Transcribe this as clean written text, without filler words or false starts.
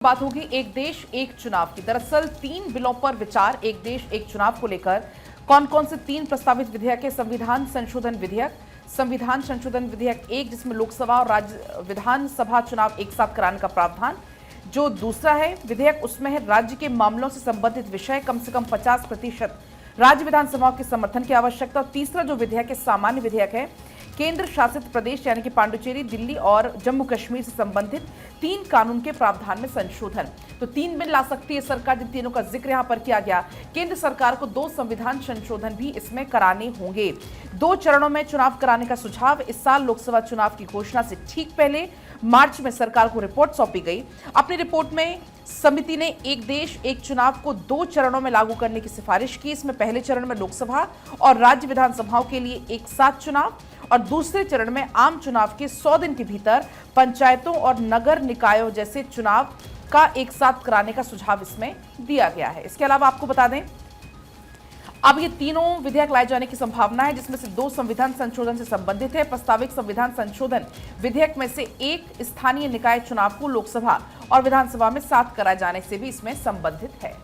बात होगी एक देश एक चुनाव की। दरअसल 3 बिलों पर विचार एक देश एक चुनाव को लेकर कौन कौन से 3 प्रस्तावित विधेयक है। संविधान संशोधन विधेयक 1 जिसमें लोकसभा और राज्य विधानसभा चुनाव एक साथ कराने का प्रावधान। जो दूसरा है विधेयक उसमें है राज्य के मामलों से संबंधित विषय कम से कम 50% राज्य विधानसभाओं के समर्थन की आवश्यकता। और तीसरा जो विधेयक है सामान्य विधेयक है केंद्र शासित प्रदेश यानी कि पांडुचेरी, दिल्ली और जम्मू कश्मीर से संबंधित 3 कानून के प्रावधान में संशोधन। तो 3 बिल ला सकती है सरकार, जिन तीनों का जिक्र यहां पर किया गया। केंद्र सरकार को 2 संविधान संशोधन भी इसमें कराने होंगे। 2 चरणों में चुनाव कराने का सुझाव। इस साल लोकसभा चुनाव की घोषणा से ठीक पहले मार्च में सरकार को रिपोर्ट सौंपी गई। अपनी रिपोर्ट में समिति ने एक देश एक चुनाव को 2 चरणों में लागू करने की सिफारिश की। इसमें पहले चरण में लोकसभा और राज्य विधानसभाओं के लिए एक साथ चुनाव और दूसरे चरण में आम चुनाव के 100 दिन के भीतर पंचायतों और नगर निकायों जैसे चुनाव का एक साथ कराने का सुझाव इसमें दिया गया है। इसके अलावा आपको बता दें अब ये तीनों विधेयक लाए जाने की संभावना है, जिसमें से 2 संविधान संशोधन से संबंधित है। प्रस्तावित संविधान संशोधन विधेयक में से एक स्थानीय निकाय चुनाव को लोकसभा और विधानसभा में साथ कराए जाने से भी इसमें संबंधित है।